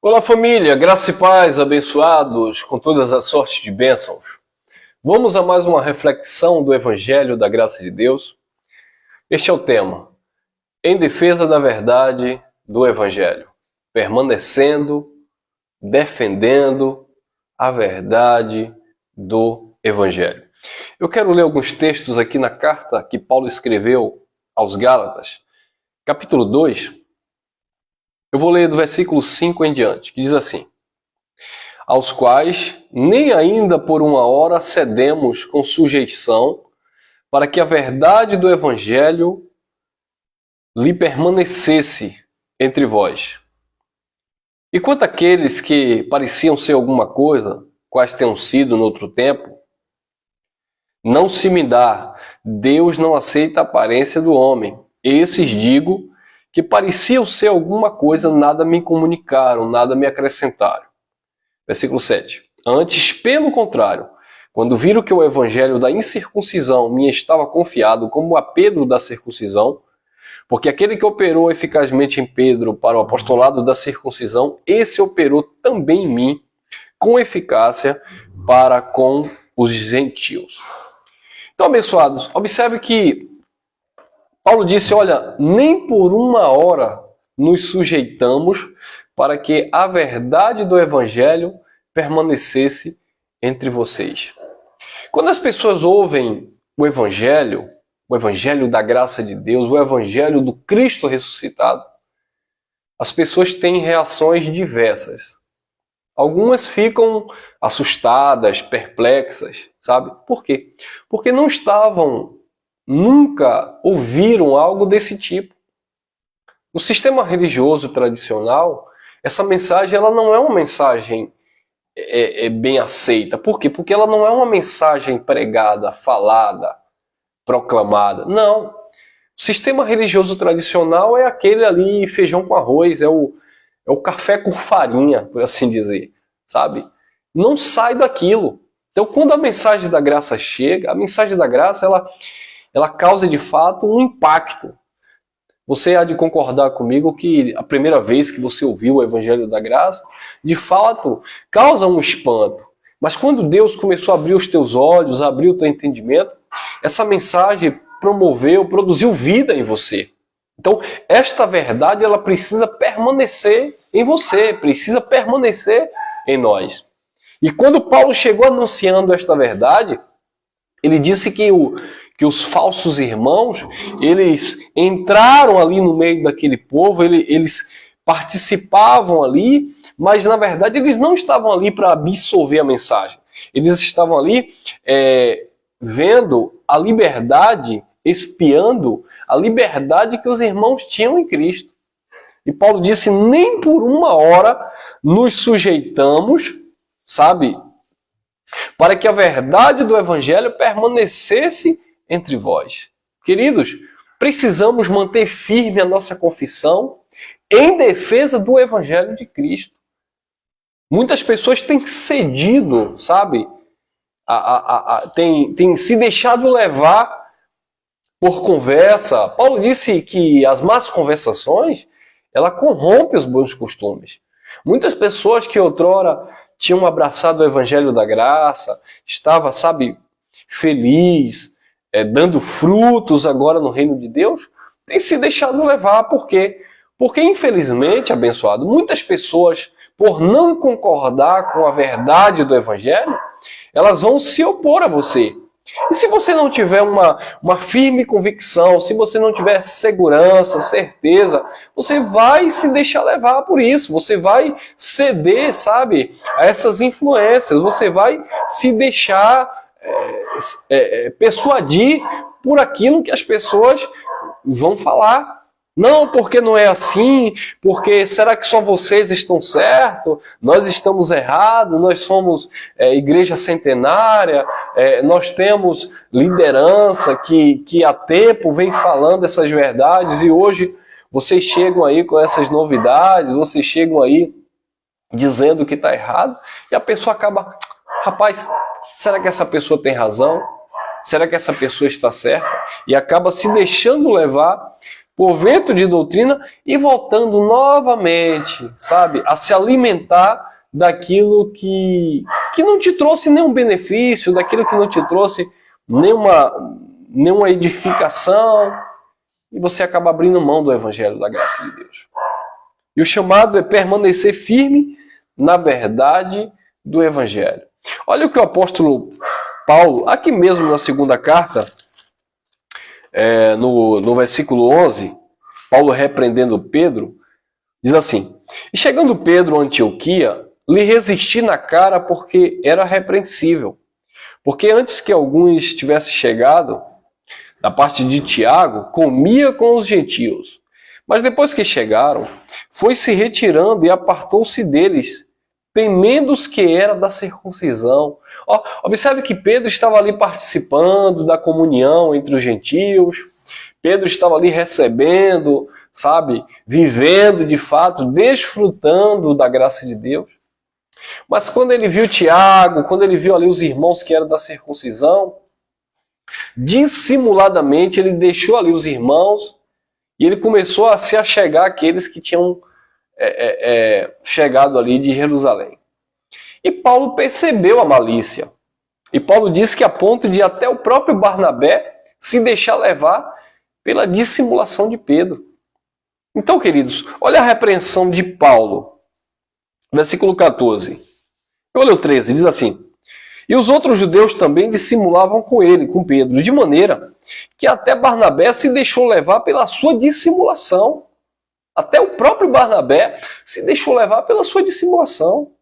Olá família, graça e paz, abençoados com todas as sortes de bênçãos. Vamos a mais uma reflexão do Evangelho da Graça de Deus. Este é o tema, em defesa da verdade do Evangelho, permanecendo, defendendo a verdade do Evangelho. Eu quero ler alguns textos aqui na carta que Paulo escreveu aos Gálatas, capítulo 2. Eu vou ler do versículo 5 em diante, que diz assim: aos quais nem ainda por uma hora cedemos com sujeição, para que a verdade do Evangelho lhe permanecesse entre vós. E quanto àqueles que pareciam ser alguma coisa, quais tenham sido no outro tempo, não se me dá, Deus não aceita a aparência do homem. Esses digo que pareciam ser alguma coisa, nada me comunicaram, nada me acrescentaram. Versículo 7. Antes, pelo contrário, quando viram que o evangelho da incircuncisão me estava confiado como a Pedro da circuncisão, porque aquele que operou eficazmente em Pedro para o apostolado da circuncisão, esse operou também em mim com eficácia para com os gentios. Então, abençoados, observe que Paulo disse, olha, nem por uma hora nos sujeitamos para que a verdade do Evangelho permanecesse entre vocês. Quando as pessoas ouvem o Evangelho da graça de Deus, o Evangelho do Cristo ressuscitado, as pessoas têm reações diversas. Algumas ficam assustadas, perplexas, sabe? Por quê? Porque nunca ouviram algo desse tipo. No sistema religioso tradicional, essa mensagem ela não é uma mensagem bem aceita. Por quê? Porque ela não é uma mensagem pregada, falada, proclamada. Não. O sistema religioso tradicional é aquele ali, feijão com arroz, é o café com farinha, por assim dizer, sabe? Não sai daquilo. Então, quando a mensagem da graça chega, a mensagem da graça, ela causa de fato um impacto. Você há de concordar comigo que a primeira vez que você ouviu o Evangelho da Graça, de fato, causa um espanto. Mas quando Deus começou a abrir os teus olhos, a abrir o teu entendimento, essa mensagem produziu vida em você. Então, esta verdade, ela precisa permanecer em você, precisa permanecer em nós. E quando Paulo chegou anunciando esta verdade, ele disse que os falsos irmãos, eles entraram ali no meio daquele povo, eles participavam ali, mas na verdade eles não estavam ali para absorver a mensagem. Eles estavam ali vendo a liberdade, espiando a liberdade que os irmãos tinham em Cristo. E Paulo disse, nem por uma hora nos sujeitamos, sabe, para que a verdade do Evangelho permanecesse entre vós. Queridos, precisamos manter firme a nossa confissão em defesa do Evangelho de Cristo. Muitas pessoas têm cedido, sabe? Têm se deixado levar por conversa. Paulo disse que as más conversações, ela corrompe os bons costumes. Muitas pessoas que outrora tinham abraçado o Evangelho da Graça, estava, sabe, feliz, dando frutos agora no reino de Deus, tem se deixado levar. Por quê? Porque, infelizmente, abençoado, muitas pessoas, por não concordar com a verdade do Evangelho, elas vão se opor a você. E se você não tiver uma firme convicção, se você não tiver segurança, certeza, você vai se deixar levar por isso, você vai ceder, sabe, a essas influências, você vai se deixar persuadir por aquilo que as pessoas vão falar. Não, porque não é assim, porque será que só vocês estão certos? Nós estamos errados, nós somos igreja centenária, nós temos liderança que há tempo vem falando essas verdades e hoje vocês chegam aí com essas novidades, vocês chegam aí dizendo que está errado e a pessoa acaba, rapaz, será que essa pessoa tem razão? Será que essa pessoa está certa? E acaba se deixando levar por vento de doutrina e voltando novamente, sabe, a se alimentar daquilo que não te trouxe nenhum benefício, daquilo que não te trouxe nenhuma edificação, e você acaba abrindo mão do Evangelho da graça de Deus. E o chamado é permanecer firme na verdade do Evangelho. Olha o que o apóstolo Paulo, aqui mesmo na segunda carta, no versículo 11, Paulo repreendendo Pedro, diz assim: E chegando Pedro a Antioquia, lhe resisti na cara porque era repreensível. Porque antes que alguns tivessem chegado, da parte de Tiago, comia com os gentios. Mas depois que chegaram, foi se retirando e apartou-se deles, temendo os que era da circuncisão. Observe que Pedro estava ali participando da comunhão entre os gentios. Pedro estava ali recebendo, sabe, vivendo de fato, desfrutando da graça de Deus. Mas quando ele viu Tiago, quando ele viu ali os irmãos que eram da circuncisão, dissimuladamente ele deixou ali os irmãos e ele começou a se achegar àqueles que tinham chegado ali de Jerusalém. E Paulo percebeu a malícia. E Paulo disse que a ponto de até o próprio Barnabé se deixar levar pela dissimulação de Pedro. Então, queridos, olha a repreensão de Paulo. Versículo 14. Olha o 13, diz assim: E os outros judeus também dissimulavam com ele, com Pedro, de maneira que até Barnabé se deixou levar pela sua dissimulação. Até o próprio Barnabé se deixou levar pela sua dissimulação.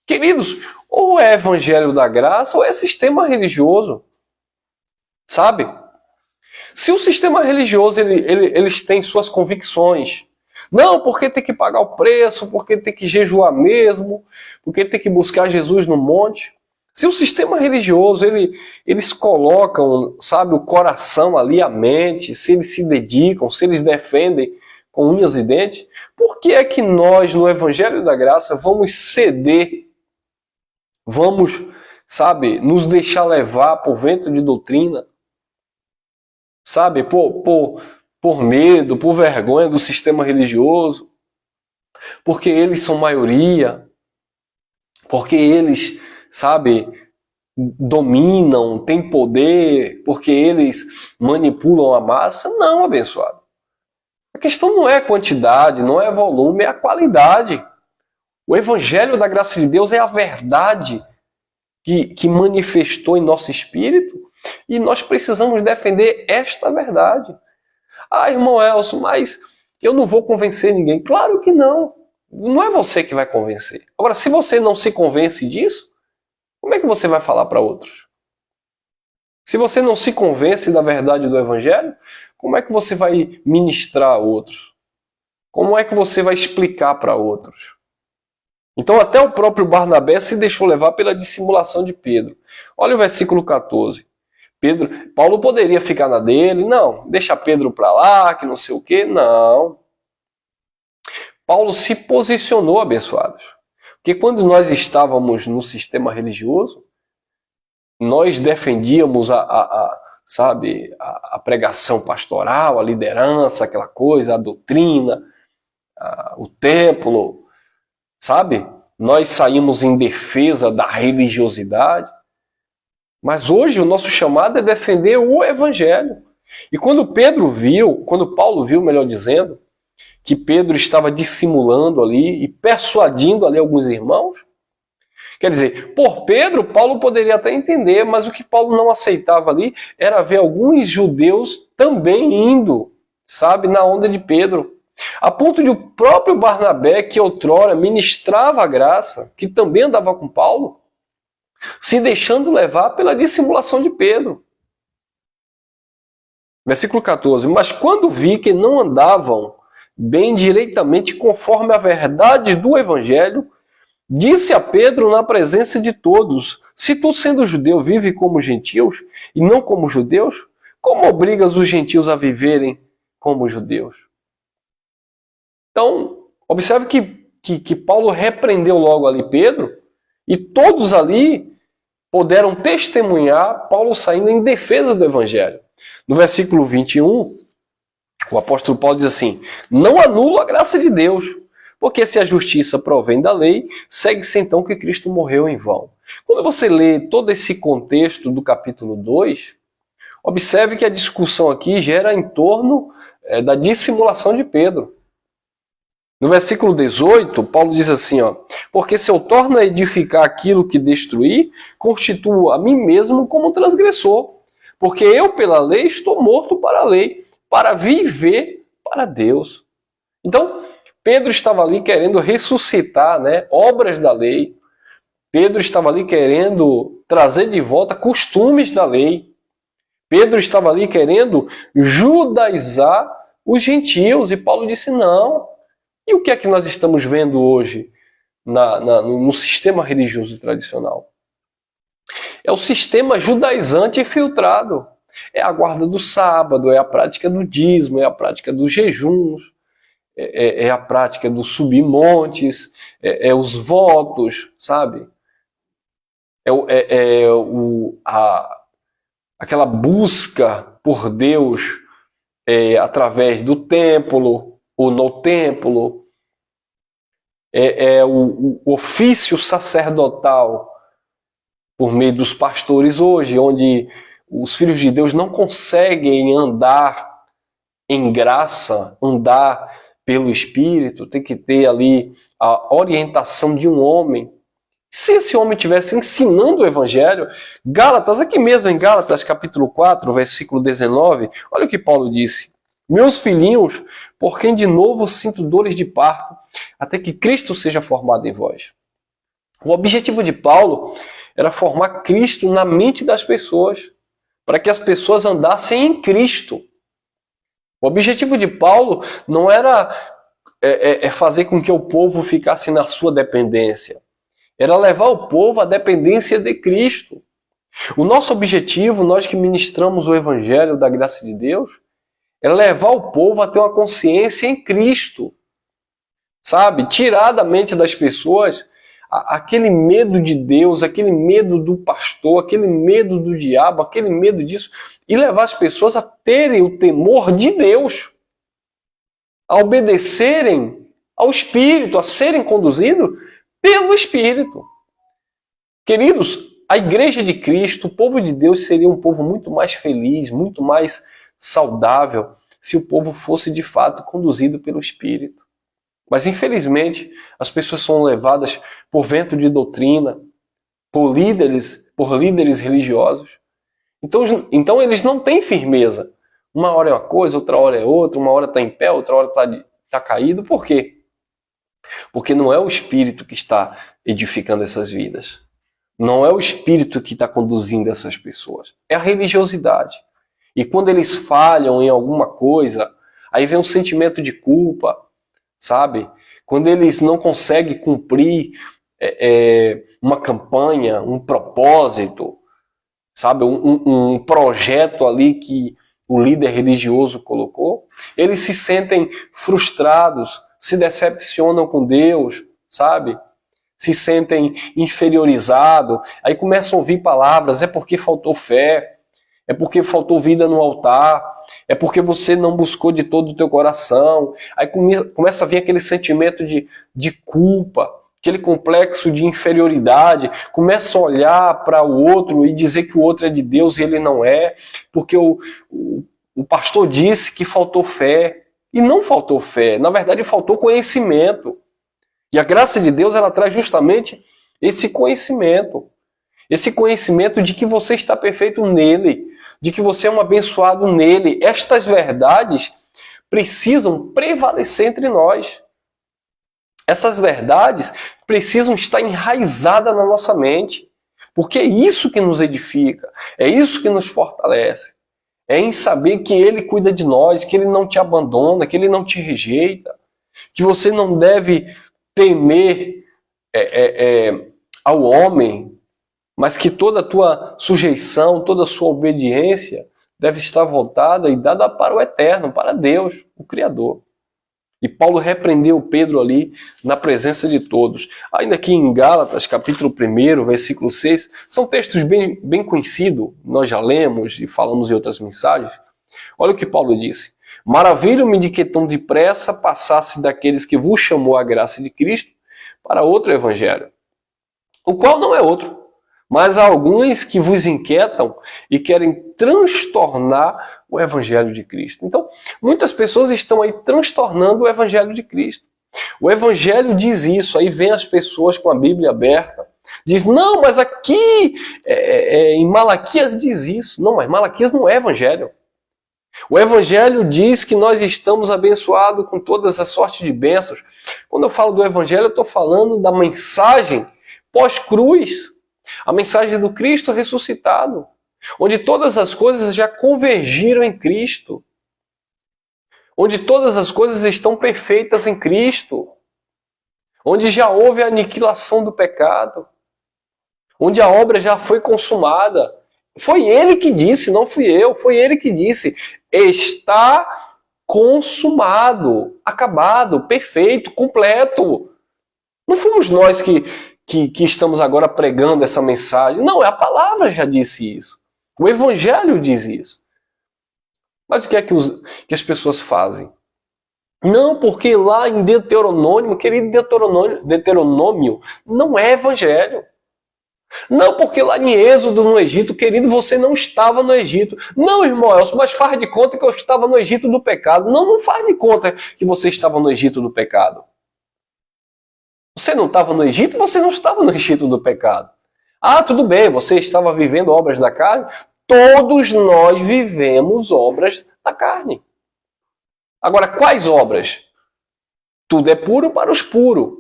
Queridos, ou é evangelho da graça ou é sistema religioso. Sabe? Se o sistema religioso eles têm suas convicções, não, porque tem que pagar o preço, porque tem que jejuar mesmo, porque tem que buscar Jesus no monte. Se o sistema religioso eles colocam, sabe, o coração ali, a mente, se eles se dedicam, se eles defendem com unhas e dentes, por que é que nós, no Evangelho da Graça, vamos ceder, vamos, sabe, nos deixar levar por vento de doutrina, sabe, por medo, por vergonha do sistema religioso, porque eles são maioria, porque eles, sabe, dominam, têm poder, porque eles manipulam a massa? Não, abençoado. A questão não é a quantidade, não é volume, é a qualidade. O Evangelho da graça de Deus é a verdade que manifestou em nosso espírito e nós precisamos defender esta verdade. Ah, irmão Elcio, mas eu não vou convencer ninguém. Claro que não. Não é você que vai convencer. Agora, se você não se convence disso, como é que você vai falar para outros? Se você não se convence da verdade do Evangelho, como é que você vai ministrar a outros? Como é que você vai explicar para outros? Então até o próprio Barnabé se deixou levar pela dissimulação de Pedro. Olha o versículo 14. Paulo poderia ficar na dele, não, deixa Pedro para lá, que não sei o quê, não. Paulo se posicionou, abençoados. Porque quando nós estávamos no sistema religioso, nós defendíamos a pregação pastoral, a liderança, aquela coisa, a doutrina, o templo, sabe? Nós saímos em defesa da religiosidade. Mas hoje o nosso chamado é defender o Evangelho. E quando Paulo viu, melhor dizendo, que Pedro estava dissimulando ali e persuadindo ali alguns irmãos, quer dizer, por Pedro, Paulo poderia até entender, mas o que Paulo não aceitava ali era ver alguns judeus também indo, sabe, na onda de Pedro. A ponto de o próprio Barnabé, que outrora ministrava a graça, que também andava com Paulo, se deixando levar pela dissimulação de Pedro. Versículo 14. Mas quando vi que não andavam bem direitamente conforme a verdade do Evangelho, disse a Pedro na presença de todos: se tu, sendo judeu, vive como gentios e não como judeus, como obrigas os gentios a viverem como judeus? Então, observe que Paulo repreendeu logo ali Pedro, e todos ali puderam testemunhar Paulo saindo em defesa do Evangelho. No versículo 21, O apóstolo Paulo diz assim: não anulo a graça de Deus, porque se a justiça provém da lei, segue-se então que Cristo morreu em vão. Quando você lê todo esse contexto do capítulo 2, observe que a discussão aqui gera em torno da dissimulação de Pedro. No versículo 18, Paulo diz assim, porque se eu torno a edificar aquilo que destruí, constituo a mim mesmo como transgressor. Porque eu, pela lei, estou morto para a lei, para viver para Deus. Então, Pedro estava ali querendo ressuscitar, obras da lei. Pedro estava ali querendo trazer de volta costumes da lei. Pedro estava ali querendo judaizar os gentios. E Paulo disse, não. E o que é que nós estamos vendo hoje no sistema religioso tradicional? É o sistema judaizante infiltrado. É a guarda do sábado, é a prática do dízimo, é a prática dos jejuns, é a prática dos subir montes, é os votos, sabe? Aquela busca por Deus através do templo, ou no templo, o ofício sacerdotal por meio dos pastores hoje, onde os filhos de Deus não conseguem andar em graça, andar pelo Espírito, tem que ter ali a orientação de um homem. Se esse homem estivesse ensinando o Evangelho, Gálatas, aqui mesmo em Gálatas capítulo 4, versículo 19, olha o que Paulo disse: meus filhinhos, por quem de novo sinto dores de parto, até que Cristo seja formado em vós. O objetivo de Paulo era formar Cristo na mente das pessoas, para que as pessoas andassem em Cristo. O objetivo de Paulo não era fazer com que o povo ficasse na sua dependência. Era levar o povo à dependência de Cristo. O nosso objetivo, nós que ministramos o Evangelho da graça de Deus, é levar o povo a ter uma consciência em Cristo. Sabe? Tirar da mente das pessoas aquele medo de Deus, aquele medo do pastor, aquele medo do diabo, aquele medo disso, e levar as pessoas a terem o temor de Deus, a obedecerem ao Espírito, a serem conduzidos pelo Espírito. Queridos, a igreja de Cristo, o povo de Deus, seria um povo muito mais feliz, muito mais saudável, se o povo fosse de fato conduzido pelo Espírito. Mas infelizmente, as pessoas são levadas por vento de doutrina, por líderes religiosos. Então eles não têm firmeza. Uma hora é uma coisa, outra hora é outra, uma hora está em pé, outra hora está caído. Por quê? Porque não é o Espírito que está edificando essas vidas. Não é o Espírito que está conduzindo essas pessoas. É a religiosidade. E quando eles falham em alguma coisa, aí vem um sentimento de culpa, sabe? Quando eles não conseguem cumprir uma campanha, um propósito, sabe? Um projeto ali que o líder religioso colocou, eles se sentem frustrados, se decepcionam com Deus, sabe? Se sentem inferiorizados, aí começam a ouvir palavras, é porque faltou fé, é porque faltou vida no altar, é porque você não buscou de todo o teu coração. Aí começa a vir aquele sentimento de culpa, aquele complexo de inferioridade, começa a olhar para o outro e dizer que o outro é de Deus e ele não é, porque o pastor disse que faltou fé. E não faltou fé, na verdade faltou conhecimento. E a graça de Deus, ela traz justamente esse conhecimento de que você está perfeito nele, de que você é um abençoado nele. Estas verdades precisam prevalecer entre nós. Essas verdades precisam estar enraizadas na nossa mente, porque é isso que nos edifica, é isso que nos fortalece. É em saber que Ele cuida de nós, que Ele não te abandona, que Ele não te rejeita, que você não deve temer ao homem, mas que toda a tua sujeição, toda a sua obediência deve estar voltada e dada para o eterno, para Deus, o Criador. E Paulo repreendeu Pedro ali na presença de todos. Ainda aqui em Gálatas, capítulo 1, versículo 6, são textos bem conhecidos, nós já lemos e falamos em outras mensagens. Olha o que Paulo disse: Maravilho-me de que tão depressa passasse daqueles que vos chamou a graça de Cristo para outro evangelho, o qual não é outro, mas há alguns que vos inquietam e querem transtornar o evangelho de Cristo. Então, muitas pessoas estão aí transtornando o evangelho de Cristo. O evangelho diz isso, aí vem as pessoas com a Bíblia aberta, diz, não, mas aqui em Malaquias diz isso. Não, mas Malaquias não é evangelho. O evangelho diz que nós estamos abençoados com todas as sortes de bênçãos. Quando eu falo do evangelho, eu estou falando da mensagem pós-cruz, a mensagem do Cristo ressuscitado, onde todas as coisas já convergiram em Cristo, onde todas as coisas estão perfeitas em Cristo, onde já houve a aniquilação do pecado, onde a obra já foi consumada. Foi Ele que disse, não fui eu, foi Ele que disse, está consumado, acabado, perfeito, completo. Não fomos nós que estamos agora pregando essa mensagem. Não, a palavra já disse isso. O Evangelho diz isso. Mas o que é que as pessoas fazem? Não, porque lá em Deuteronômio, querido, Deuteronômio não é Evangelho. Não, porque lá em Êxodo, no Egito, querido, você não estava no Egito. Não, irmão Elcio, mas faz de conta que eu estava no Egito do pecado. Não, não faz de conta que você estava no Egito do pecado. Você não estava no Egito, você não estava no Egito do pecado. Ah, tudo bem, você estava vivendo obras da carne. Todos nós vivemos obras da carne. Agora, quais obras? Tudo é puro para os puros.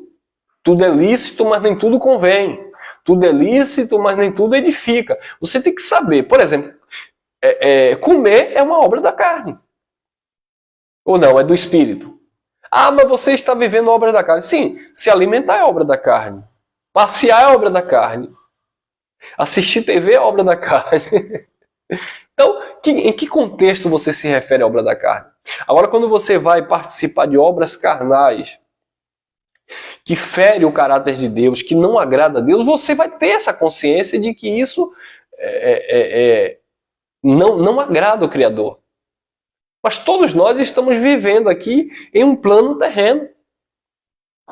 Tudo é lícito, mas nem tudo convém. Tudo é lícito, mas nem tudo edifica. Você tem que saber, por exemplo, comer é uma obra da carne. Ou não, é do espírito. Ah, mas você está vivendo a obra da carne. Sim, se alimentar é obra da carne. Passear é obra da carne. Assistir TV é obra da carne. Então, em que contexto você se refere à obra da carne? Agora, quando você vai participar de obras carnais, que fere o caráter de Deus, que não agrada a Deus, você vai ter essa consciência de que isso não agrada o Criador. Mas todos nós estamos vivendo aqui em um plano terreno.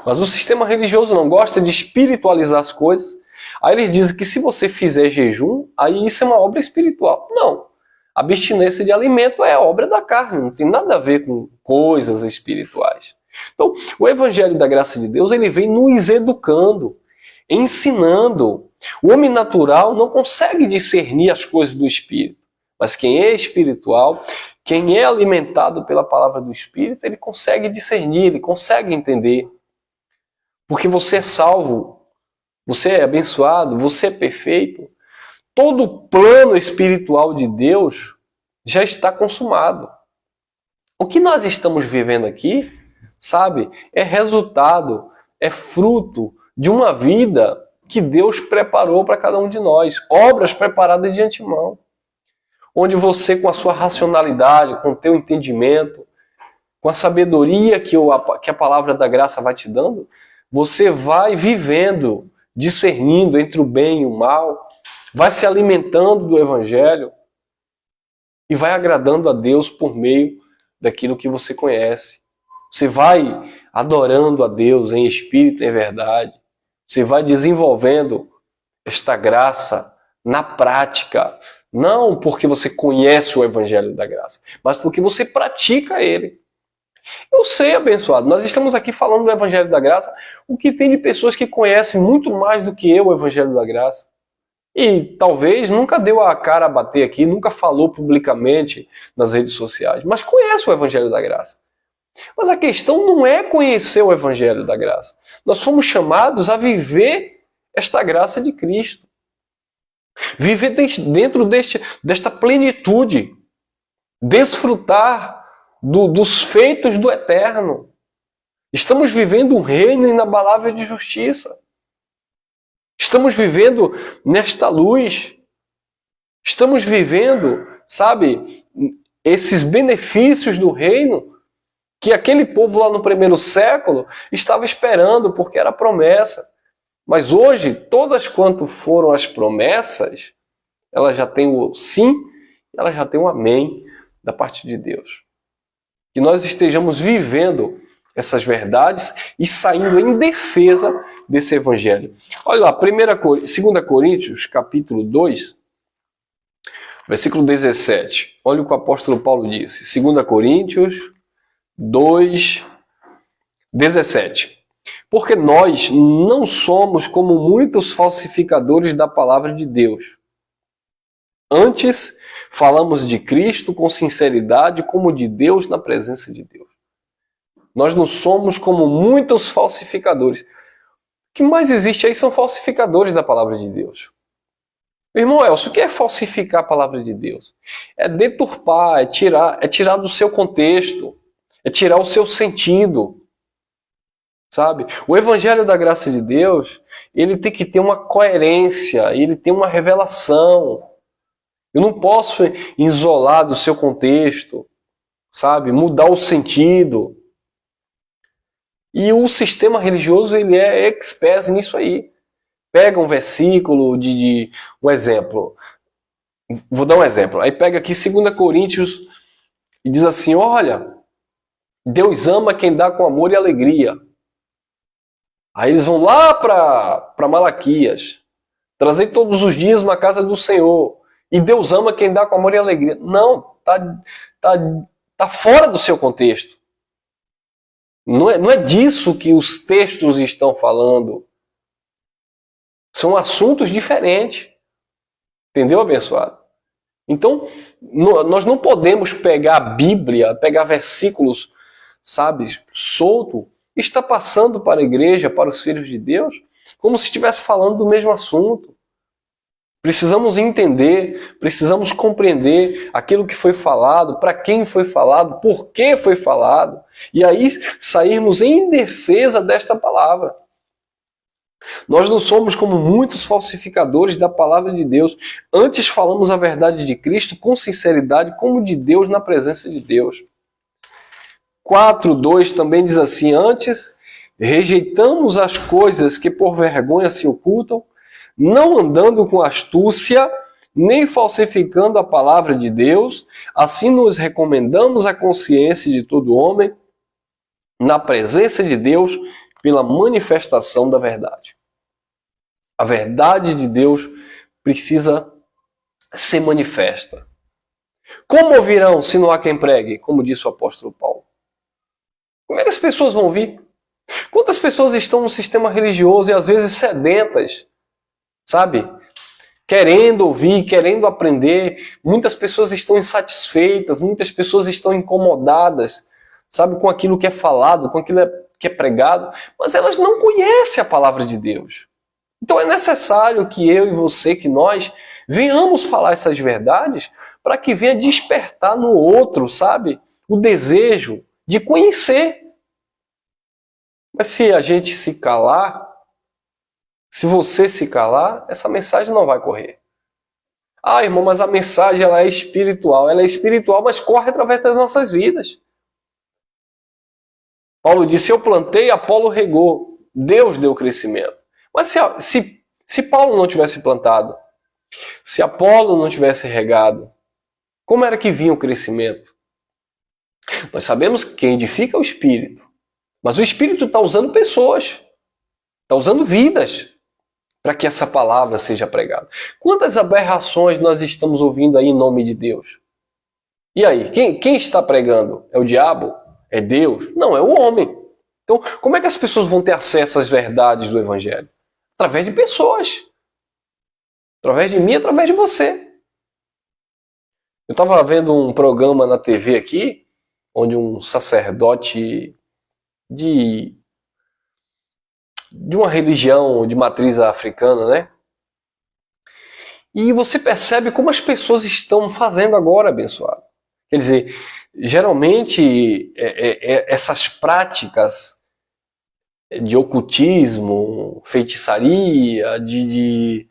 Mas o sistema religioso não gosta de espiritualizar as coisas. Aí eles dizem que se você fizer jejum, aí isso é uma obra espiritual. Não. A abstinência de alimento é obra da carne, não tem nada a ver com coisas espirituais. Então, o Evangelho da Graça de Deus, ele vem nos educando, ensinando. O homem natural não consegue discernir as coisas do Espírito. Mas quem é espiritual, quem é alimentado pela palavra do Espírito, ele consegue discernir, ele consegue entender. Porque você é salvo, você é abençoado, você é perfeito. Todo o plano espiritual de Deus já está consumado. O que nós estamos vivendo aqui, sabe, é resultado, é fruto de uma vida que Deus preparou para cada um de nós. Obras preparadas de antemão. Onde você, com a sua racionalidade, com o teu entendimento, com a sabedoria que a palavra da graça vai te dando, você vai vivendo, discernindo entre o bem e o mal, vai se alimentando do Evangelho e vai agradando a Deus por meio daquilo que você conhece. Você vai adorando a Deus em espírito e em verdade. Você vai desenvolvendo esta graça na prática. Não porque você conhece o Evangelho da Graça, mas porque você pratica ele. Eu sei, abençoado, nós estamos aqui falando do Evangelho da Graça, o que tem de pessoas que conhecem muito mais do que eu o Evangelho da Graça. E talvez nunca deu a cara a bater aqui, nunca falou publicamente nas redes sociais, mas conhece o Evangelho da Graça. Mas a questão não é conhecer o Evangelho da Graça. Nós fomos chamados a viver esta graça de Cristo. Viver dentro desta plenitude. Desfrutar dos feitos do eterno. Estamos vivendo um reino inabalável de justiça. Estamos vivendo nesta luz. Estamos vivendo, sabe, esses benefícios do reino que aquele povo lá no primeiro século estava esperando, porque era promessa. Mas hoje, todas quanto foram as promessas, elas já têm o sim, elas já têm o amém da parte de Deus. que nós estejamos vivendo essas verdades e saindo em defesa desse evangelho. Olha lá, 2 Coríntios, capítulo 2, versículo 17. Olha o que o apóstolo Paulo disse. 2 Coríntios 2, 17. Porque nós não somos como muitos falsificadores da palavra de Deus. Antes, falamos de Cristo com sinceridade, como de Deus na presença de Deus. Nós não somos como muitos falsificadores. O que mais existe aí são falsificadores da palavra de Deus. Irmão Elcio, o que é falsificar a palavra de Deus? É deturpar, é tirar do seu contexto, é tirar o seu sentido. Sabe? O evangelho da graça de Deus, ele tem que ter uma coerência, ele tem uma revelação. Eu não posso isolar do seu contexto, sabe? Mudar o sentido. E o sistema religioso, ele é expert nisso aí. Pega um versículo um exemplo. Vou dar um exemplo. Aí pega aqui 2 Coríntios e diz assim, olha, Deus ama quem dá com amor e alegria. Aí eles vão lá para Malaquias, trazer todos os dias uma casa do Senhor. E Deus ama quem dá com amor e alegria. Não, tá fora do seu contexto. Não é disso que os textos estão falando. São assuntos diferentes. Entendeu, abençoado? Então, nós não podemos pegar a Bíblia, pegar versículos, sabe, solto, e estar passando para a igreja, para os filhos de Deus, como se estivesse falando do mesmo assunto. Precisamos entender, precisamos compreender aquilo que foi falado, para quem foi falado, por que foi falado, e aí sairmos em defesa desta palavra. Nós não somos como muitos falsificadores da palavra de Deus. Antes falamos a verdade de Cristo com sinceridade, como de Deus na presença de Deus. 4:2 também diz assim, antes rejeitamos as coisas que por vergonha se ocultam, não andando com astúcia, nem falsificando a palavra de Deus, assim nos recomendamos a consciência de todo homem, na presença de Deus, pela manifestação da verdade. A verdade de Deus precisa ser manifesta. Como ouvirão se não há quem pregue? Como disse o apóstolo Paulo. Como é que as pessoas vão ouvir? Quantas pessoas estão no sistema religioso e às vezes sedentas, sabe? Querendo ouvir, querendo aprender. Muitas pessoas estão insatisfeitas, muitas pessoas estão incomodadas, sabe? Com aquilo que é falado, com aquilo que é pregado, mas elas não conhecem a palavra de Deus. Então é necessário que eu e você, que nós, venhamos falar essas verdades para que venha despertar no outro, sabe? O desejo de conhecer. Mas se a gente se calar, se você se calar, essa mensagem não vai correr. Ah, irmão, mas a mensagem ela é espiritual. Ela é espiritual, mas corre através das nossas vidas. Paulo disse, eu plantei, Apolo regou. Deus deu crescimento. Mas se Paulo não tivesse plantado, se Apolo não tivesse regado, como era que vinha o crescimento? Nós sabemos que quem edifica é o Espírito. Mas o Espírito está usando pessoas, está usando vidas para que essa palavra seja pregada. Quantas aberrações nós estamos ouvindo aí em nome de Deus? E aí, quem está pregando? É o diabo? É Deus? Não, é o homem. Então, como é que as pessoas vão ter acesso às verdades do Evangelho? Através de pessoas. Através de mim, através de você. Eu estava vendo um programa na TV aqui, onde um sacerdote de uma religião de matriz africana, né? E você percebe como as pessoas estão fazendo agora, abençoado. Quer dizer, geralmente essas práticas de ocultismo, feitiçaria, de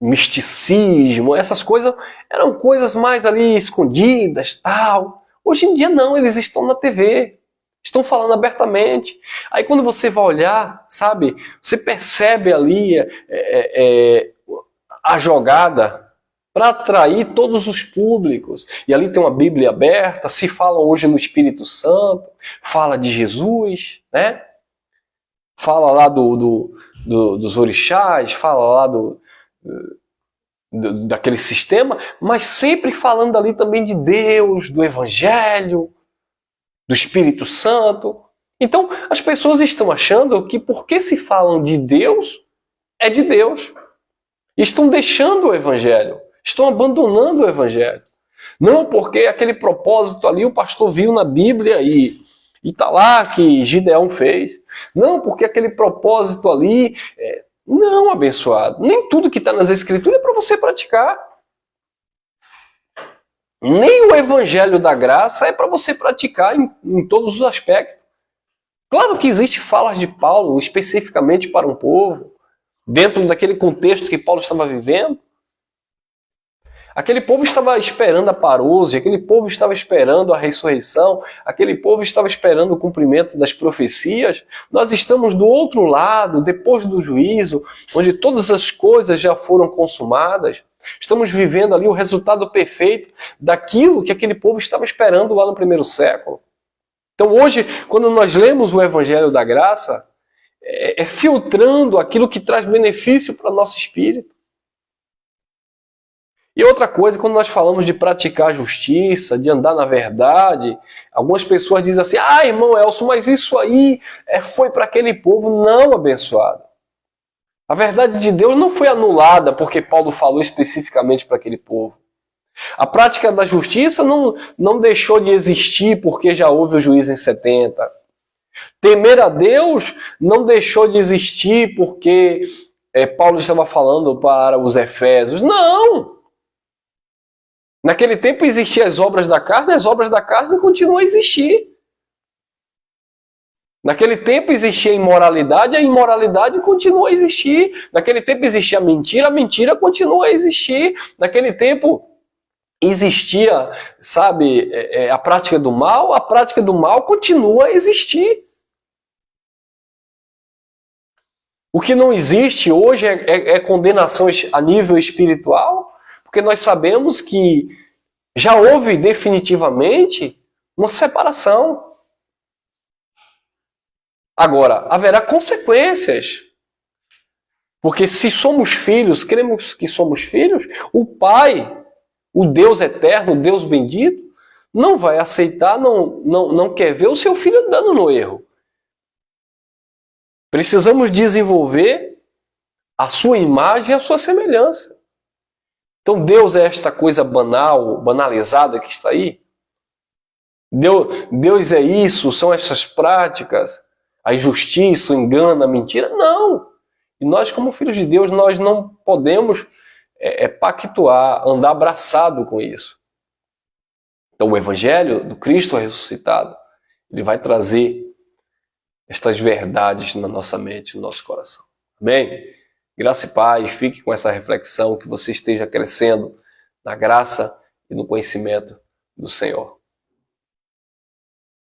misticismo, essas coisas eram coisas mais ali escondidas, tal. Hoje em dia não, eles estão na TV, estão falando abertamente. Aí quando você vai olhar, sabe, você percebe ali a jogada, para atrair todos os públicos. E ali tem uma Bíblia aberta, se fala hoje no Espírito Santo, fala de Jesus, né? Fala lá dos orixás, fala lá daquele sistema, mas sempre falando ali também de Deus, do Evangelho, do Espírito Santo. Então, as pessoas estão achando que porque se falam de Deus, é de Deus. Estão deixando o Evangelho, estão abandonando o Evangelho. Não porque aquele propósito ali o pastor viu na Bíblia e está lá que Gideão fez. Não porque aquele propósito ali... Não, abençoado. Nem tudo que está nas Escrituras é para você praticar. Nem o Evangelho da Graça é para você praticar em todos os aspectos. Claro que existe falas de Paulo especificamente para um povo, dentro daquele contexto que Paulo estava vivendo. Aquele povo estava esperando a parousia, aquele povo estava esperando a ressurreição, aquele povo estava esperando o cumprimento das profecias. Nós estamos do outro lado, depois do juízo, onde todas as coisas já foram consumadas. Estamos vivendo ali o resultado perfeito daquilo que aquele povo estava esperando lá no primeiro século. Então hoje, quando nós lemos o Evangelho da Graça, é filtrando aquilo que traz benefício para o nosso espírito. E outra coisa, quando nós falamos de praticar a justiça, de andar na verdade, algumas pessoas dizem assim, irmão Elcio, mas isso aí foi para aquele povo não abençoado. A verdade de Deus não foi anulada porque Paulo falou especificamente para aquele povo. A prática da justiça não deixou de existir porque já houve o juízo em 70. Temer a Deus não deixou de existir porque Paulo estava falando para os Efésios. Não! Naquele tempo existiam as obras da carne continuam a existir. Naquele tempo existia a imoralidade continua a existir. Naquele tempo existia a mentira continua a existir. Naquele tempo existia, a prática do mal continua a existir. O que não existe hoje é condenação a nível espiritual, porque nós sabemos que já houve definitivamente uma separação. Agora, haverá consequências. Porque se somos filhos, cremos que somos filhos, o Pai, o Deus eterno, o Deus bendito, não vai aceitar, não quer ver o seu filho andando no erro. Precisamos desenvolver a sua imagem e a sua semelhança. Então Deus é esta coisa banal, banalizada que está aí? Deus é isso, são essas práticas, a injustiça, o engano, a mentira? Não! E nós, como filhos de Deus, nós não podemos pactuar, andar abraçado com isso. Então o Evangelho do Cristo ressuscitado, ele vai trazer estas verdades na nossa mente, no nosso coração. Amém? Graça e paz, fique com essa reflexão, que você esteja crescendo na graça e no conhecimento do Senhor.